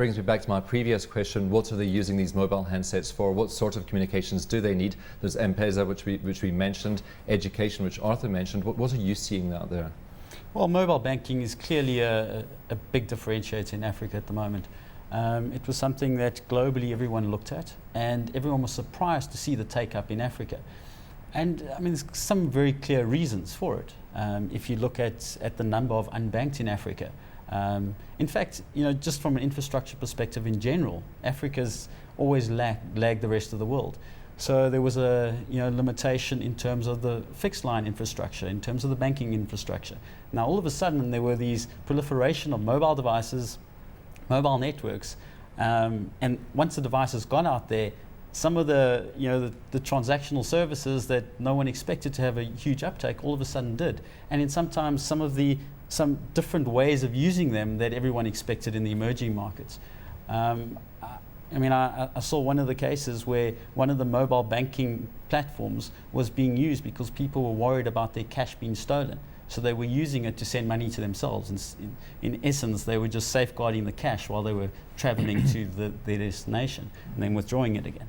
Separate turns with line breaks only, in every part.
brings me back to my previous question. What are they using these mobile handsets for? What sort of communications do they need? There's M-Pesa, which we mentioned, education, which Arthur mentioned. What are you seeing out there?
Well, mobile banking is clearly a big differentiator in Africa at the moment. It was something that globally everyone looked at, and everyone was surprised to see the take-up in Africa. And I mean, there's some very clear reasons for it. If you look at the number of unbanked in Africa, in fact, just from an infrastructure perspective in general, Africa's always lagged the rest of the world. So there was a limitation in terms of the fixed line infrastructure, in terms of the banking infrastructure. Now all of a sudden there were these proliferation of mobile devices, mobile networks, and once the device has gone out there, some of the transactional services that no one expected to have a huge uptake all of a sudden did, and in sometimes some different ways of using them that everyone expected in the emerging markets. I mean, I saw one of the cases where one of the mobile banking platforms was being used because people were worried about their cash being stolen. So they were using it to send money to themselves. And in essence, they were just safeguarding the cash while they were traveling to their destination and then withdrawing it again.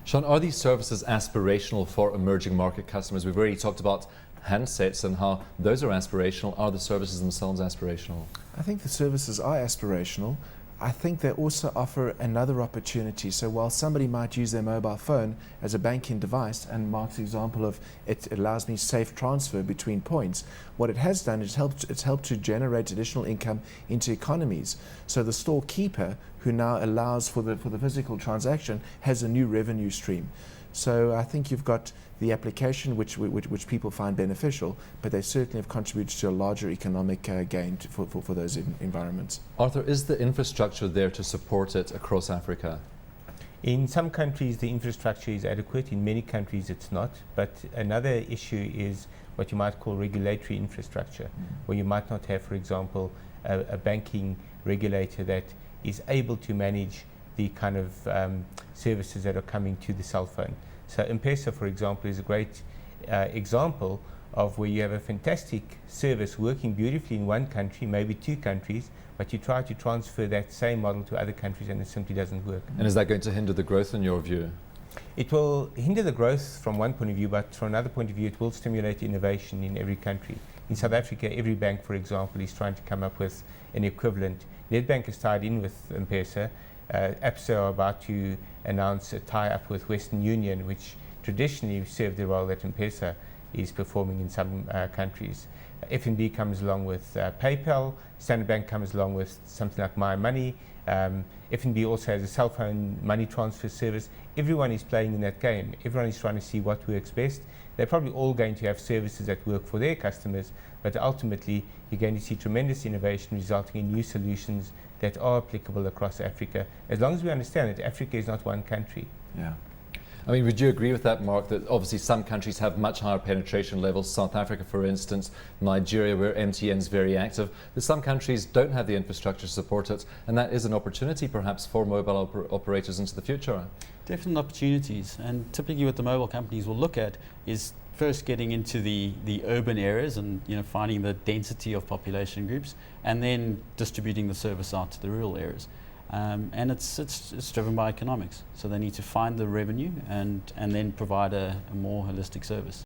Sean, are these services aspirational for emerging market customers? We've already talked about handsets and how those are aspirational. Are the services themselves aspirational?
I think the services are aspirational. I think they also offer another opportunity. So while somebody might use their mobile phone as a banking device, and Mark's example of it allows me safe transfer between points, what it has done is it's helped to generate additional income into economies. So the storekeeper, who now allows for the physical transaction, has a new revenue stream. So I think you've got the application which people find beneficial, but they certainly have contributed to a larger economic gain for those environments.
Arthur, is the infrastructure there to support it across Africa?
In some countries the infrastructure is adequate, in many countries it's not, but another issue is what you might call regulatory infrastructure, where you might not have, for example, a banking regulator that is able to manage the kind of services that are coming to the cell phone. So M-Pesa, for example, is a great example of where you have a fantastic service working beautifully in one country, maybe two countries, but you try to transfer that same model to other countries and it simply doesn't work.
And is that going to hinder the growth in your view?
It will hinder the growth from one point of view, but from another point of view it will stimulate innovation in every country. In South Africa, every bank, for example, is trying to come up with an equivalent. Nedbank is tied in with M-Pesa. Absa are about to announce a tie-up with Western Union, which traditionally served the role that M-Pesa is performing in some countries. FNB comes along with PayPal, Standard Bank comes along with something like My Money. FNB also has a cell phone money transfer service. Everyone is playing in that game. Everyone is trying to see what works best. They're probably all going to have services that work for their customers, but ultimately you're going to see tremendous innovation resulting in new solutions that are applicable across Africa, as long as we understand that Africa is not one country.
Yeah. I mean, would you agree with that, Mark, that obviously some countries have much higher penetration levels, South Africa, for instance, Nigeria, where MTN is very active, but some countries don't have the infrastructure to support it, and that is an opportunity perhaps for mobile operators into the future?
Definite opportunities, and typically what the mobile companies will look at is first getting into the urban areas and finding the density of population groups, and then distributing the service out to the rural areas. And it's driven by economics. So they need to find the revenue and then provide a more holistic service.